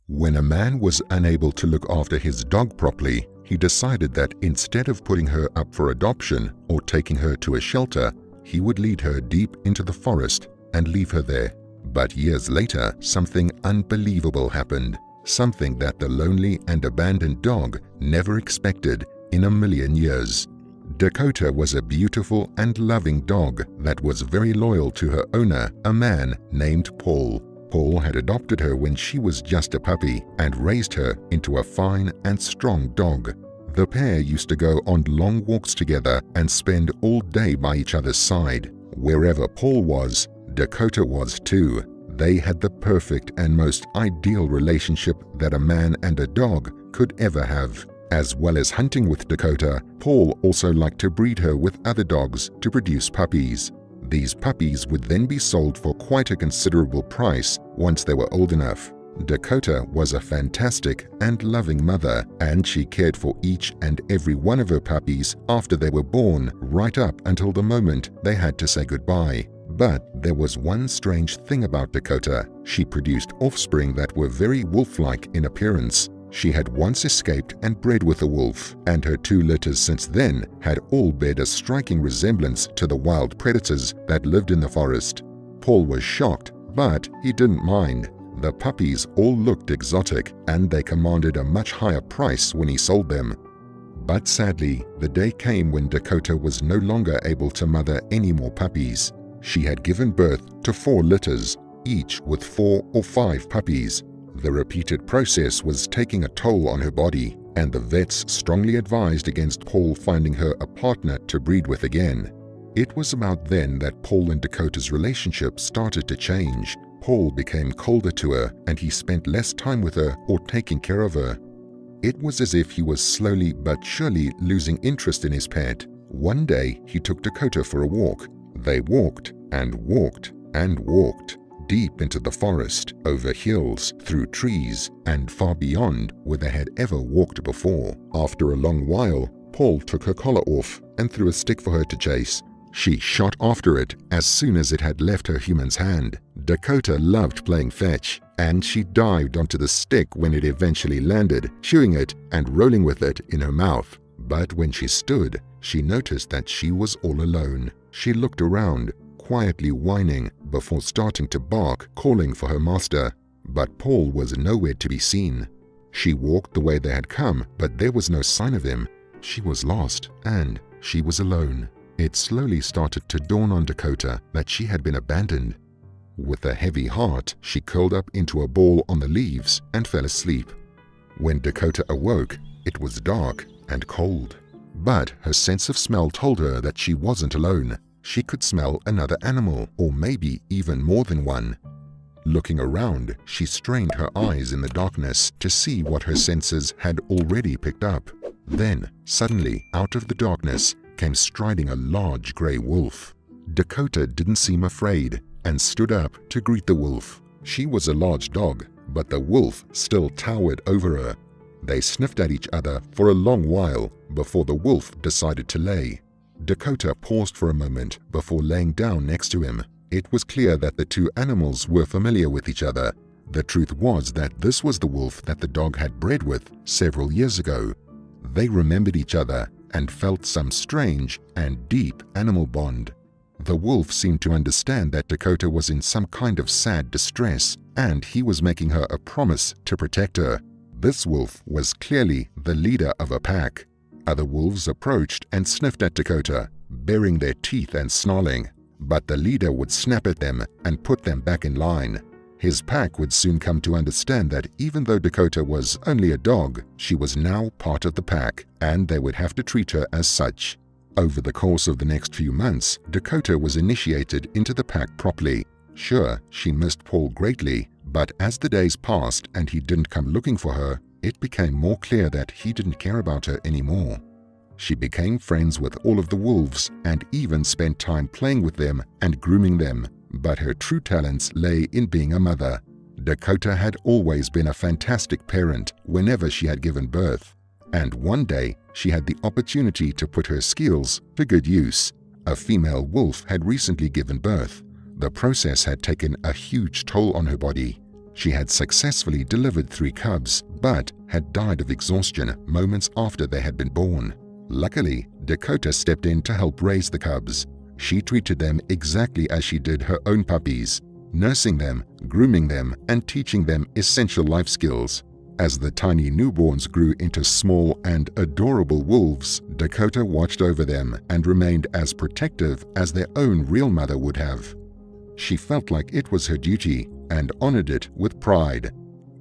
When a man was unable to look after his dog properly, he decided that instead of putting her up for adoption or taking her to a shelter, he would lead her deep into the forest and leave her there. But years later, something unbelievable happened, something that the lonely and abandoned dog never expected in a million years. Dakota was a beautiful and loving dog that was very loyal to her owner, a man named Paul. Paul had adopted her when she was just a puppy and raised her into a fine and strong dog. The pair used to go on long walks together and spend all day by each other's side. Wherever Paul was, Dakota was too. They had the perfect and most ideal relationship that a man and a dog could ever have. As well as hunting with Dakota, Paul also liked to breed her with other dogs to produce puppies. These puppies would then be sold for quite a considerable price once they were old enough. Dakota was a fantastic and loving mother, and she cared for each and every one of her puppies after they were born, right up until the moment they had to say goodbye. But there was one strange thing about Dakota. She produced offspring that were very wolf-like in appearance. She had once escaped and bred with a wolf, and her 2 litters since then had all bared a striking resemblance to the wild predators that lived in the forest. Paul was shocked, but he didn't mind. The puppies all looked exotic, and they commanded a much higher price when he sold them. But sadly, the day came when Dakota was no longer able to mother any more puppies. She had given birth to 4 litters, each with 4 or 5 puppies. The repeated process was taking a toll on her body, and the vets strongly advised against Paul finding her a partner to breed with again. It was about then that Paul and Dakota's relationship started to change. Paul became colder to her, and he spent less time with her or taking care of her. It was as if he was slowly but surely losing interest in his pet. One day, he took Dakota for a walk. They walked and walked and walked, deep into the forest, over hills, through trees, and far beyond where they had ever walked before. After a long while, Paul took her collar off and threw a stick for her to chase. She shot after it as soon as it had left her human's hand. Dakota loved playing fetch, and she dived onto the stick when it eventually landed, chewing it and rolling with it in her mouth. But when she stood, she noticed that she was all alone. She looked around, quietly whining before starting to bark, calling for her master. But Paul was nowhere to be seen. She walked the way they had come, but there was no sign of him. She was lost, and she was alone. It slowly started to dawn on Dakota that she had been abandoned. With a heavy heart, she curled up into a ball on the leaves and fell asleep. When Dakota awoke, it was dark and cold. But her sense of smell told her that she wasn't alone. She could smell another animal, or maybe even more than one. Looking around, she strained her eyes in the darkness to see what her senses had already picked up. Then, suddenly, out of the darkness, came striding a large gray wolf. Dakota didn't seem afraid and stood up to greet the wolf. She was a large dog, but the wolf still towered over her. They sniffed at each other for a long while before the wolf decided to lay. Dakota paused for a moment before laying down next to him. It was clear that the 2 animals were familiar with each other. The truth was that this was the wolf that the dog had bred with several years ago. They remembered each other and felt some strange and deep animal bond. The wolf seemed to understand that Dakota was in some kind of sad distress, and he was making her a promise to protect her. This wolf was clearly the leader of a pack. Other wolves approached and sniffed at Dakota, baring their teeth and snarling, but the leader would snap at them and put them back in line. His pack would soon come to understand that even though Dakota was only a dog, she was now part of the pack, and they would have to treat her as such. Over the course of the next few months, Dakota was initiated into the pack properly. Sure, she missed Paul greatly, but as the days passed and he didn't come looking for her, it became more clear that he didn't care about her anymore. She became friends with all of the wolves and even spent time playing with them and grooming them. But her true talents lay in being a mother. Dakota had always been a fantastic parent whenever she had given birth. And one day, she had the opportunity to put her skills to good use. A female wolf had recently given birth. The process had taken a huge toll on her body. She had successfully delivered 3 cubs, but had died of exhaustion moments after they had been born. Luckily, Dakota stepped in to help raise the cubs. She treated them exactly as she did her own puppies, nursing them, grooming them, and teaching them essential life skills. As the tiny newborns grew into small and adorable wolves, Dakota watched over them and remained as protective as their own real mother would have. She felt like it was her duty and honored it with pride.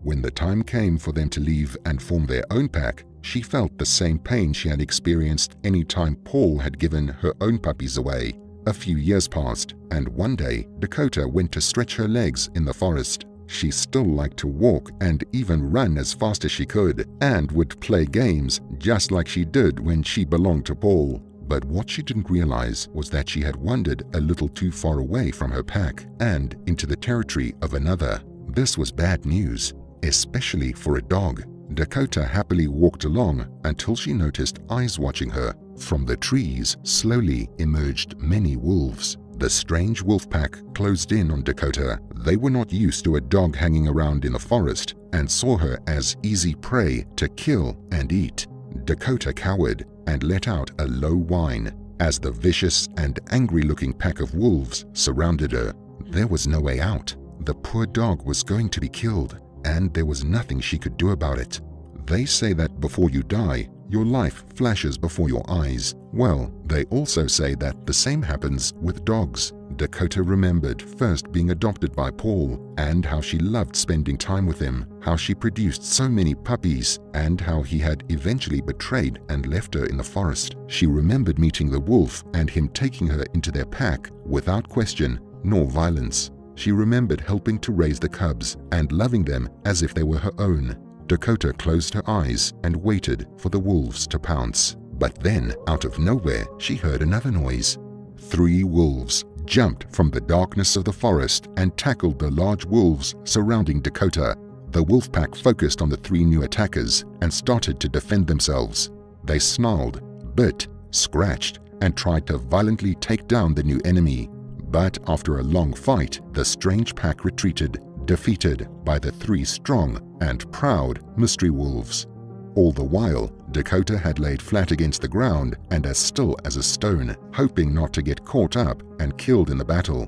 When the time came for them to leave and form their own pack, she felt the same pain she had experienced any time Paul had given her own puppies away. A few years passed, and one day Dakota went to stretch her legs in the forest. She still liked to walk and even run as fast as she could, and would play games just like she did when she belonged to Paul. But what she didn't realize was that she had wandered a little too far away from her pack and into the territory of another. This was bad news, especially for a dog. Dakota happily walked along until she noticed eyes watching her. From the trees slowly emerged many wolves. The strange wolf pack closed in on Dakota. They were not used to a dog hanging around in the forest and saw her as easy prey to kill and eat. Dakota cowered and let out a low whine as the vicious and angry-looking pack of wolves surrounded her. There was no way out. The poor dog was going to be killed, and there was nothing she could do about it. They say that before you die, your life flashes before your eyes. Well, they also say that the same happens with dogs. Dakota remembered first being adopted by Paul and how she loved spending time with him, how she produced so many puppies, and how he had eventually betrayed and left her in the forest. She remembered meeting the wolf and him taking her into their pack without question nor violence. She remembered helping to raise the cubs and loving them as if they were her own. Dakota closed her eyes and waited for the wolves to pounce. But then, out of nowhere, she heard another noise. 3 wolves jumped from the darkness of the forest and tackled the large wolves surrounding Dakota. The wolf pack focused on the 3 new attackers and started to defend themselves. They snarled, bit, scratched, and tried to violently take down the new enemy. But after a long fight, the strange pack retreated, defeated by the 3 strong and proud mystery wolves. All the while, Dakota had laid flat against the ground and as still as a stone, hoping not to get caught up and killed in the battle.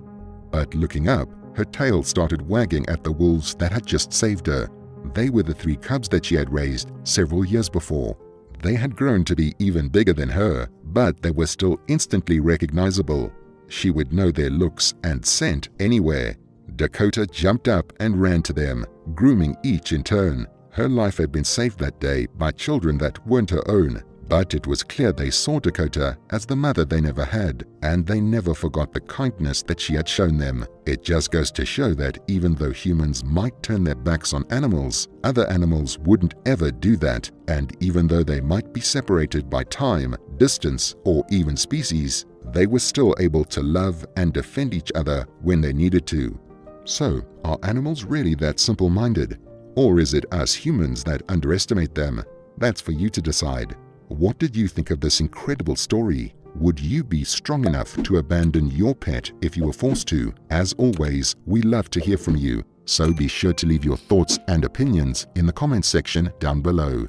But looking up, her tail started wagging at the wolves that had just saved her. They were the 3 cubs that she had raised several years before. They had grown to be even bigger than her, but they were still instantly recognizable. She would know their looks and scent anywhere. Dakota jumped up and ran to them, grooming each in turn. Her life had been saved that day by children that weren't her own, but it was clear they saw Dakota as the mother they never had, and they never forgot the kindness that she had shown them. It just goes to show that even though humans might turn their backs on animals, other animals wouldn't ever do that, and even though they might be separated by time, distance, or even species, they were still able to love and defend each other when they needed to. So, are animals really that simple-minded? Or is it us humans that underestimate them? That's for you to decide. What did you think of this incredible story? Would you be strong enough to abandon your pet if you were forced to? As always, we love to hear from you, so be sure to leave your thoughts and opinions in the comments section down below.